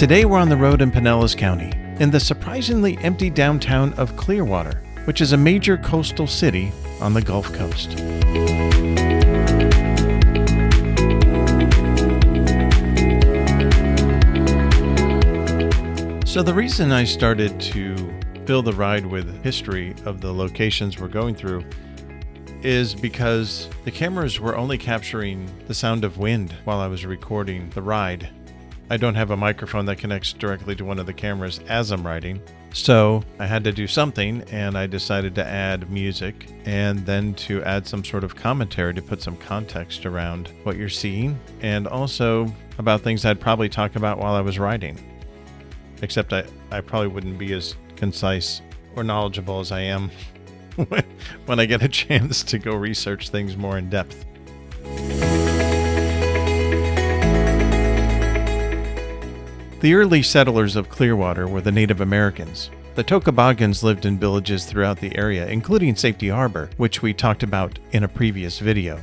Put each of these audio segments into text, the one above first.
Today we're on the road in Pinellas County, in the surprisingly empty downtown of Clearwater, which is a major coastal city on the Gulf Coast. So the reason I started to fill the ride with history of the locations we're going through is because the cameras were only capturing the sound of wind while I was recording the ride. I don't have a microphone that connects directly to one of the cameras as I'm riding, so I had to do something, and I decided to add music and then to add some sort of commentary to put some context around what you're seeing, and also about things I'd probably talk about while I was riding. Except I probably wouldn't be as concise or knowledgeable as I am when I get a chance to go research things more in depth. The early settlers of Clearwater were the Native Americans. The Tokobogans lived in villages throughout the area, including Safety Harbor, which we talked about in a previous video.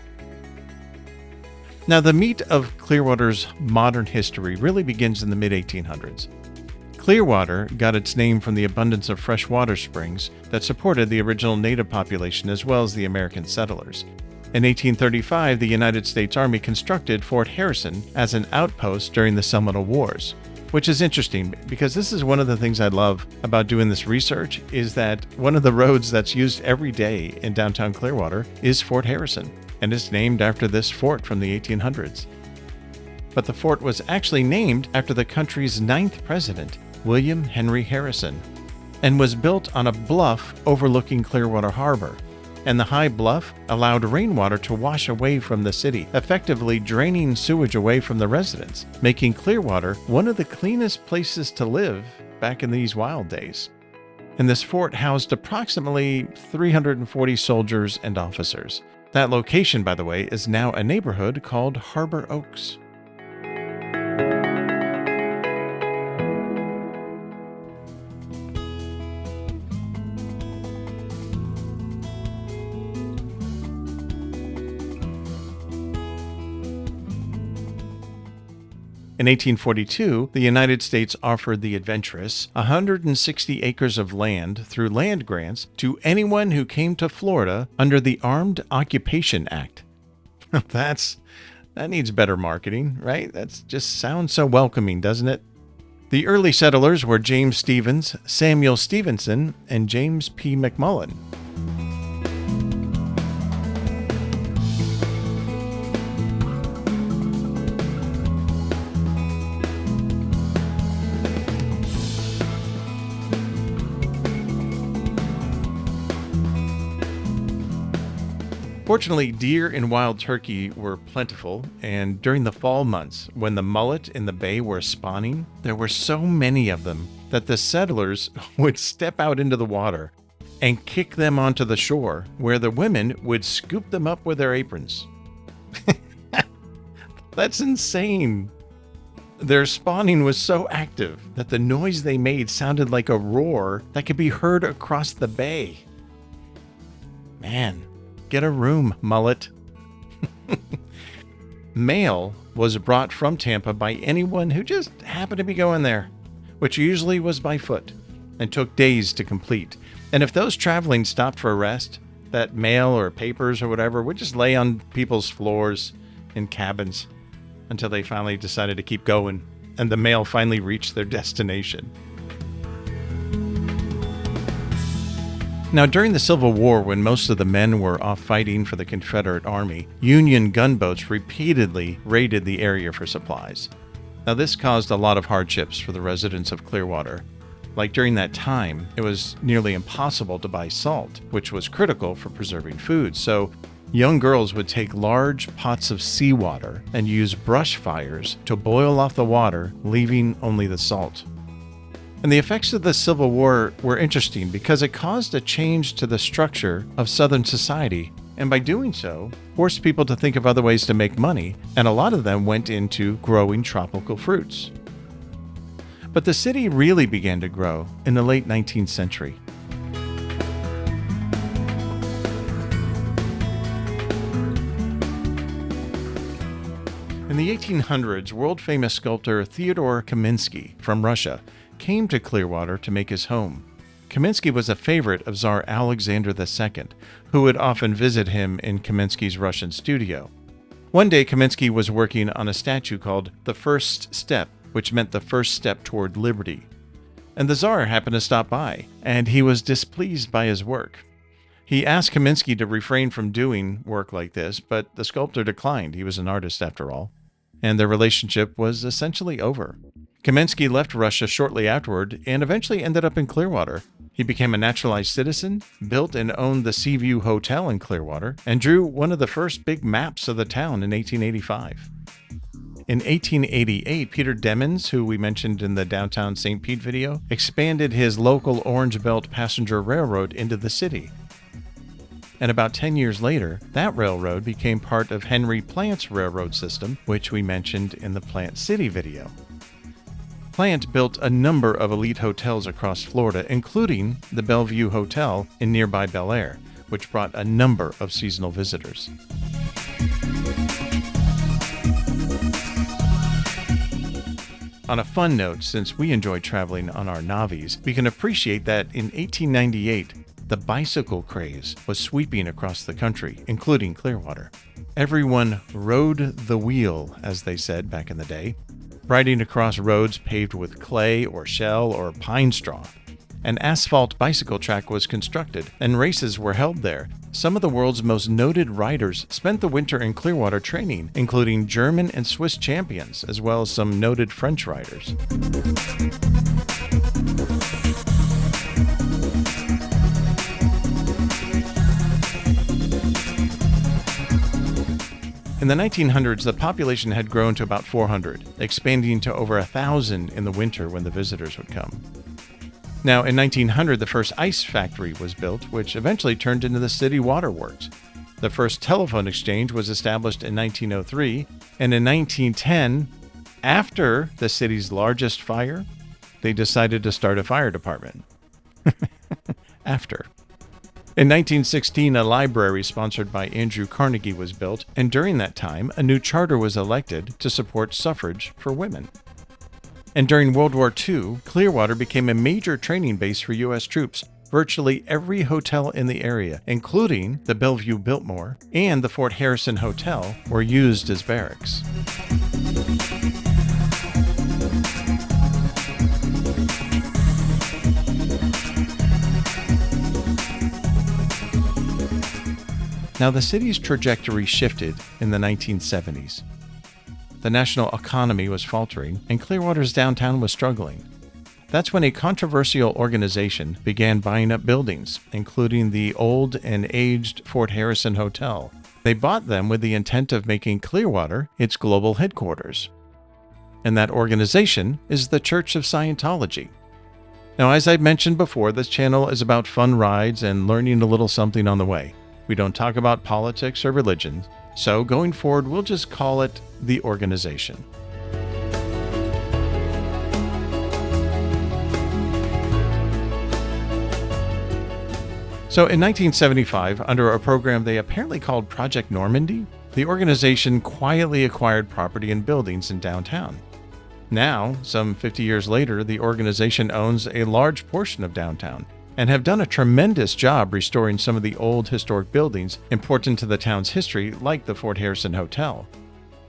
Now, the meat of Clearwater's modern history really begins in the mid-1800s. Clearwater got its name from the abundance of fresh water springs that supported the original native population as well as the American settlers. In 1835, the United States Army constructed Fort Harrison as an outpost during the Seminole Wars, which is interesting because this is one of the things I love about doing this research is that one of the roads that's used every day in downtown Clearwater is Fort Harrison, and it's named after this fort from the 1800s. But the fort was actually named after the country's 9th president, William Henry Harrison, and was built on a bluff overlooking Clearwater Harbor. And the high bluff allowed rainwater to wash away from the city, effectively draining sewage away from the residents, making Clearwater one of the cleanest places to live back in these wild days. And this fort housed approximately 340 soldiers and officers. That location, by the way, is now a neighborhood called Harbor Oaks. In 1842, the United States offered the adventurous 160 acres of land through land grants to anyone who came to Florida under the Armed Occupation Act. That needs better marketing, right? That just sounds so welcoming, doesn't it? The early settlers were James Stevens, Samuel Stevenson, and James P. McMullen. Fortunately, deer and wild turkey were plentiful, and during the fall months, when the mullet in the bay were spawning, there were so many of them that the settlers would step out into the water and kick them onto the shore, where the women would scoop them up with their aprons. That's insane. Their spawning was so active that the noise they made sounded like a roar that could be heard across the bay. Man. Get a room, mullet. Mail was brought from Tampa by anyone who just happened to be going there, which usually was by foot and took days to complete. And if those traveling stopped for a rest, that mail or papers or whatever would just lay on people's floors in cabins until they finally decided to keep going and the mail finally reached their destination. Now, during the Civil War, when most of the men were off fighting for the Confederate Army, Union gunboats repeatedly raided the area for supplies. Now, this caused a lot of hardships for the residents of Clearwater. Like during that time, it was nearly impossible to buy salt, which was critical for preserving food. So, young girls would take large pots of seawater and use brush fires to boil off the water, leaving only the salt. And the effects of the Civil War were interesting because it caused a change to the structure of Southern society, and by doing so, forced people to think of other ways to make money, and a lot of them went into growing tropical fruits. But the city really began to grow in the late 19th century. In the 1800s, world-famous sculptor Theodore Kamensky from Russia came to Clearwater to make his home. Kamensky was a favorite of Tsar Alexander II, who would often visit him in Kamensky's Russian studio. One day, Kamensky was working on a statue called the First Step, which meant the first step toward liberty. And the Tsar happened to stop by, and he was displeased by his work. He asked Kamensky to refrain from doing work like this, but the sculptor declined. He was an artist after all. And their relationship was essentially over. Kamensky left Russia shortly afterward and eventually ended up in Clearwater. He became a naturalized citizen, built and owned the Seaview Hotel in Clearwater, and drew one of the first big maps of the town in 1885. In 1888, Peter Demens, who we mentioned in the Downtown St. Pete video, expanded his local Orange Belt passenger railroad into the city. And about 10 years later, that railroad became part of Henry Plant's railroad system, which we mentioned in the Plant City video. Plant built a number of elite hotels across Florida, including the Bellevue Hotel in nearby Bel Air, which brought a number of seasonal visitors. On a fun note, since we enjoy traveling on our Navis, we can appreciate that in 1898, the bicycle craze was sweeping across the country, including Clearwater. Everyone rode the wheel, as they said back in the day, riding across roads paved with clay or shell or pine straw. An asphalt bicycle track was constructed, and races were held there. Some of the world's most noted riders spent the winter in Clearwater training, including German and Swiss champions, as well as some noted French riders. In the 1900s, the population had grown to about 400, expanding to over 1,000 in the winter when the visitors would come. Now, in 1900, the first ice factory was built, which eventually turned into the city waterworks. The first telephone exchange was established in 1903, and in 1910, after the city's largest fire, they decided to start a fire department. After. In 1916, a library sponsored by Andrew Carnegie was built, and during that time, a new charter was elected to support suffrage for women. And during World War II, Clearwater became a major training base for U.S. troops. Virtually every hotel in the area, including the Bellevue Biltmore and the Fort Harrison Hotel, were used as barracks. Now, the city's trajectory shifted in the 1970s. The national economy was faltering, and Clearwater's downtown was struggling. That's when a controversial organization began buying up buildings, including the old and aged Fort Harrison Hotel. They bought them with the intent of making Clearwater its global headquarters. And that organization is the Church of Scientology. Now, as I've mentioned before, this channel is about fun rides and learning a little something on the way. We don't talk about politics or religion, so going forward, we'll just call it the organization. So in 1975, under a program they apparently called Project Normandy, the organization quietly acquired property and buildings in downtown. Now, some 50 years later, the organization owns a large portion of downtown, and have done a tremendous job restoring some of the old historic buildings important to the town's history, like the Fort Harrison Hotel.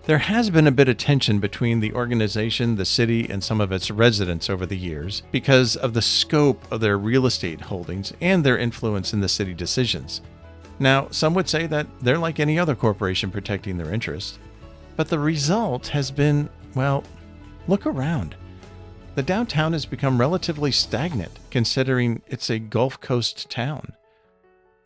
There has been a bit of tension between the organization, the city, and some of its residents over the years because of the scope of their real estate holdings and their influence in the city decisions. Now, some would say that they're like any other corporation protecting their interests, but the result has been, well, look around. The downtown has become relatively stagnant, considering it's a Gulf Coast town.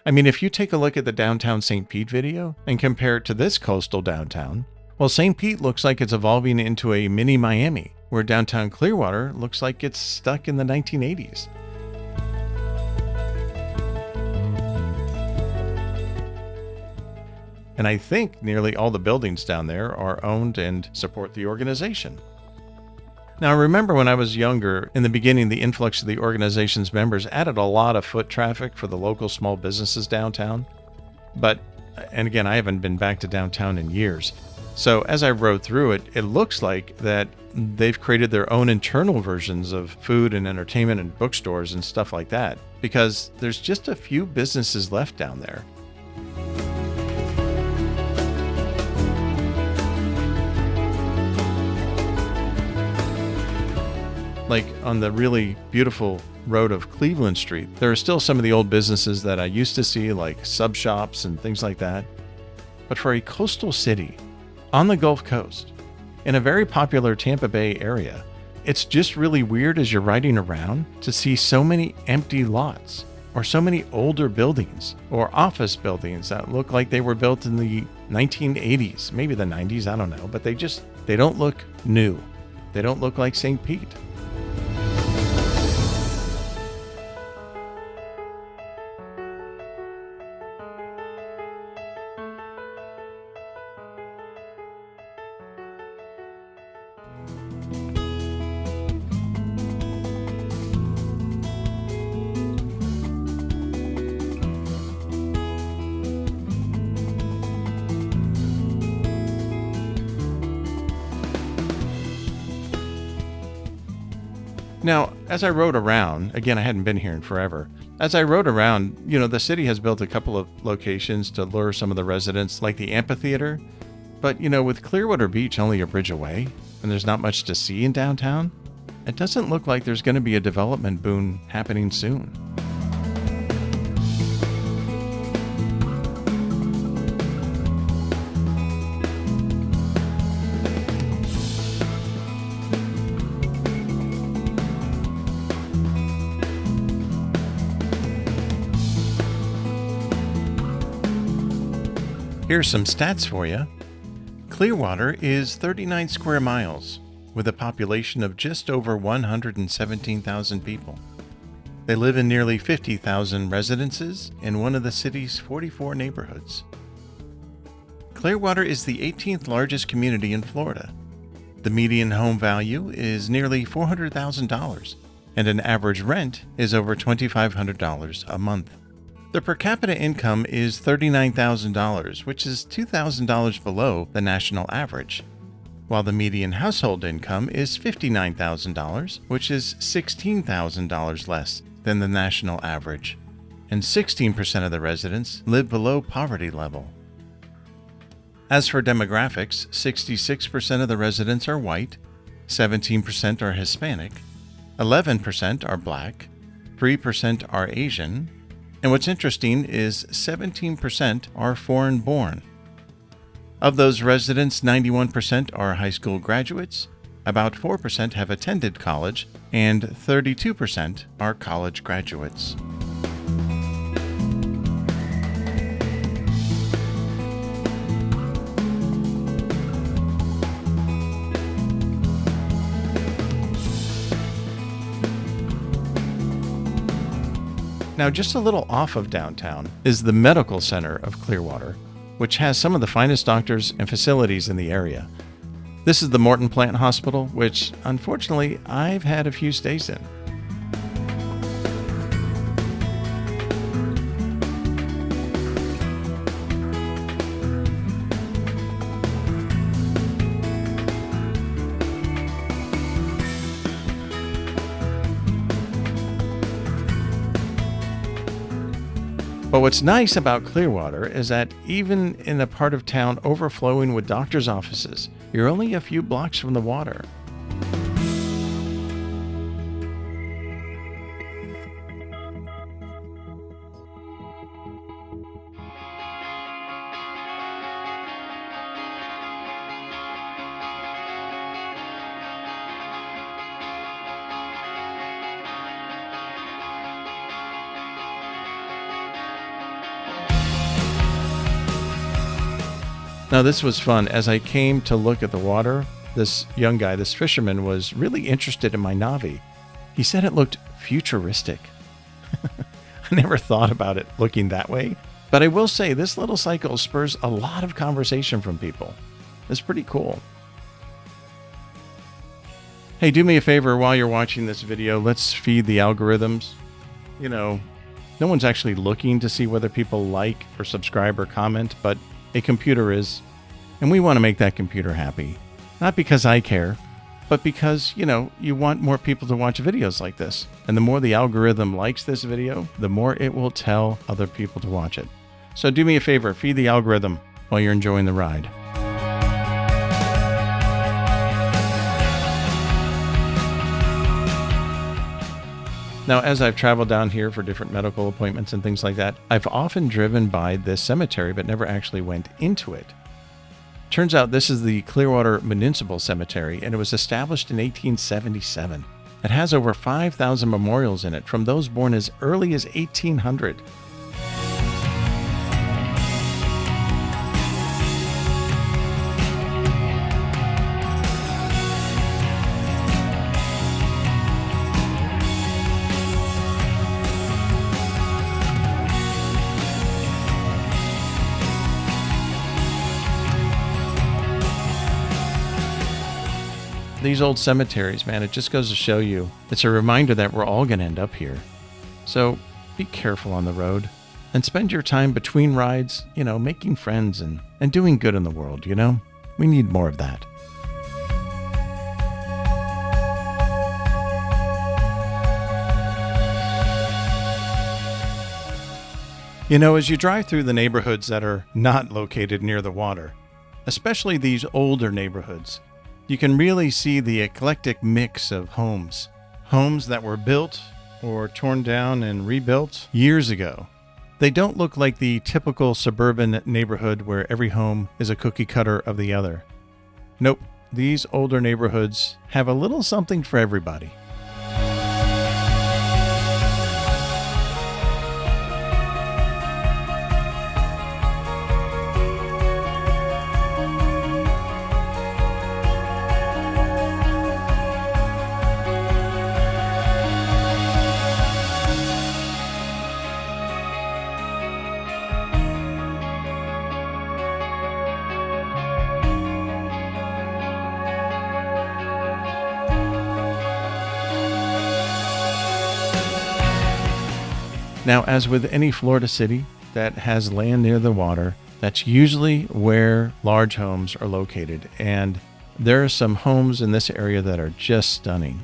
I mean, if you take a look at the Downtown St. Pete video and compare it to this coastal downtown, well, St. Pete looks like it's evolving into a mini Miami, where downtown Clearwater looks like it's stuck in the 1980s. And I think nearly all the buildings down there are owned and support the organization. Now, I remember when I was younger, in the beginning, the influx of the organization's members added a lot of foot traffic for the local small businesses downtown. And again, I haven't been back to downtown in years. So as I rode through it, it looks like that they've created their own internal versions of food and entertainment and bookstores and stuff like that, because there's just a few businesses left down there. Like on the really beautiful road of Cleveland Street, there are still some of the old businesses that I used to see, like sub shops and things like that. But for a coastal city on the Gulf Coast, in a very popular Tampa Bay area, it's just really weird as you're riding around to see so many empty lots or so many older buildings or office buildings that look like they were built in the 1980s, maybe the 90s, I don't know, but they don't look new. They don't look like St. Pete. Now, as I rode around, again, I hadn't been here in forever. As I rode around, the city has built a couple of locations to lure some of the residents, like the amphitheater. But, with Clearwater Beach only a bridge away, and there's not much to see in downtown, it doesn't look like there's going to be a development boom happening soon. Here's some stats for you. Clearwater is 39 square miles with a population of just over 117,000 people. They live in nearly 50,000 residences in one of the city's 44 neighborhoods. Clearwater is the 18th largest community in Florida. The median home value is nearly $400,000, and an average rent is over $2,500 a month. The per capita income is $39,000, which is $2,000 below the national average, while the median household income is $59,000, which is $16,000 less than the national average, and 16% of the residents live below poverty level. As for demographics, 66% of the residents are white, 17% are Hispanic, 11% are Black, 3% are Asian, and what's interesting is 17% are foreign-born. Of those residents, 91% are high school graduates, about 4% have attended college, and 32% are college graduates. Now, just a little off of downtown is the Medical Center of Clearwater, which has some of the finest doctors and facilities in the area. This is the Morton Plant Hospital, which, unfortunately, I've had a few stays in. But what's nice about Clearwater is that even in a part of town overflowing with doctors' offices, you're only a few blocks from the water. Now, this was fun. As I came to look at the water, this young guy, this fisherman, was really interested in my Navi. He said it looked futuristic. I never thought about it looking that way, but I will say this little cycle spurs a lot of conversation from people. It's pretty cool. Hey, do me a favor while you're watching this video. Let's feed the algorithms. No one's actually looking to see whether people like or subscribe or comment, but a computer is, And we want to make that computer happy. Not because I care, but because, you want more people to watch videos like this. And the more the algorithm likes this video, the more it will tell other people to watch it. So do me a favor, feed the algorithm while you're enjoying the ride. Now, as I've traveled down here for different medical appointments and things like that, I've often driven by this cemetery, but never actually went into it. Turns out this is the Clearwater Municipal Cemetery, and it was established in 1877. It has over 5,000 memorials in it, from those born as early as 1800. These old cemeteries, man, it just goes to show you, it's a reminder that we're all going to end up here. So be careful on the road and spend your time between rides, making friends and doing good in the world, We need more of that. As you drive through the neighborhoods that are not located near the water, especially these older neighborhoods, you can really see the eclectic mix of homes. Homes that were built or torn down and rebuilt years ago. They don't look like the typical suburban neighborhood where every home is a cookie cutter of the other. Nope, these older neighborhoods have a little something for everybody. Now, as with any Florida city that has land near the water, that's usually where large homes are located. And there are some homes in this area that are just stunning.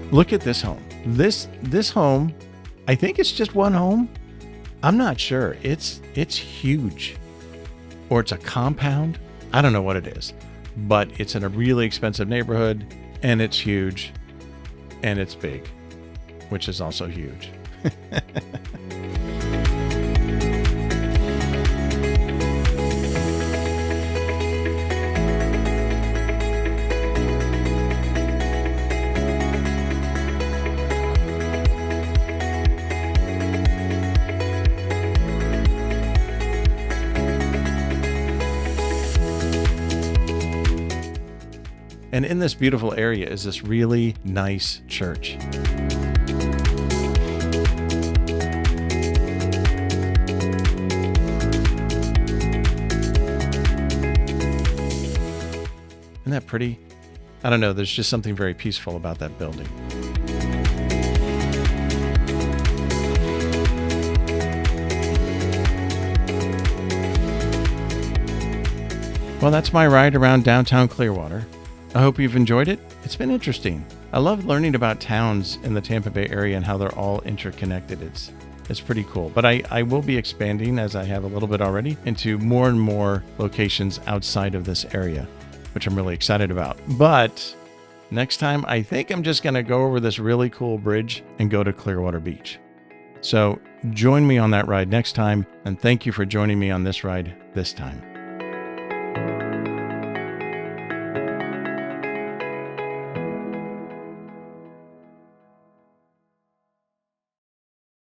Look at this home. This home, I think it's just one home. I'm not sure. It's huge. Or it's a compound. I don't know what it is. But it's in a really expensive neighborhood, and it's huge, and it's big, which is also huge. And in this beautiful area is this really nice church. Isn't that pretty? I don't know, there's just something very peaceful about that building. Well, that's my ride around downtown Clearwater. I hope you've enjoyed it. It's been interesting. I love learning about towns in the Tampa Bay area and how they're all interconnected. It's pretty cool. But I will be expanding, as I have a little bit already, into more and more locations outside of this area. which I'm really excited about. But next time, I think I'm just going to go over this really cool bridge and go to Clearwater Beach. So join me on that ride next time, and thank you for joining me on this ride this time.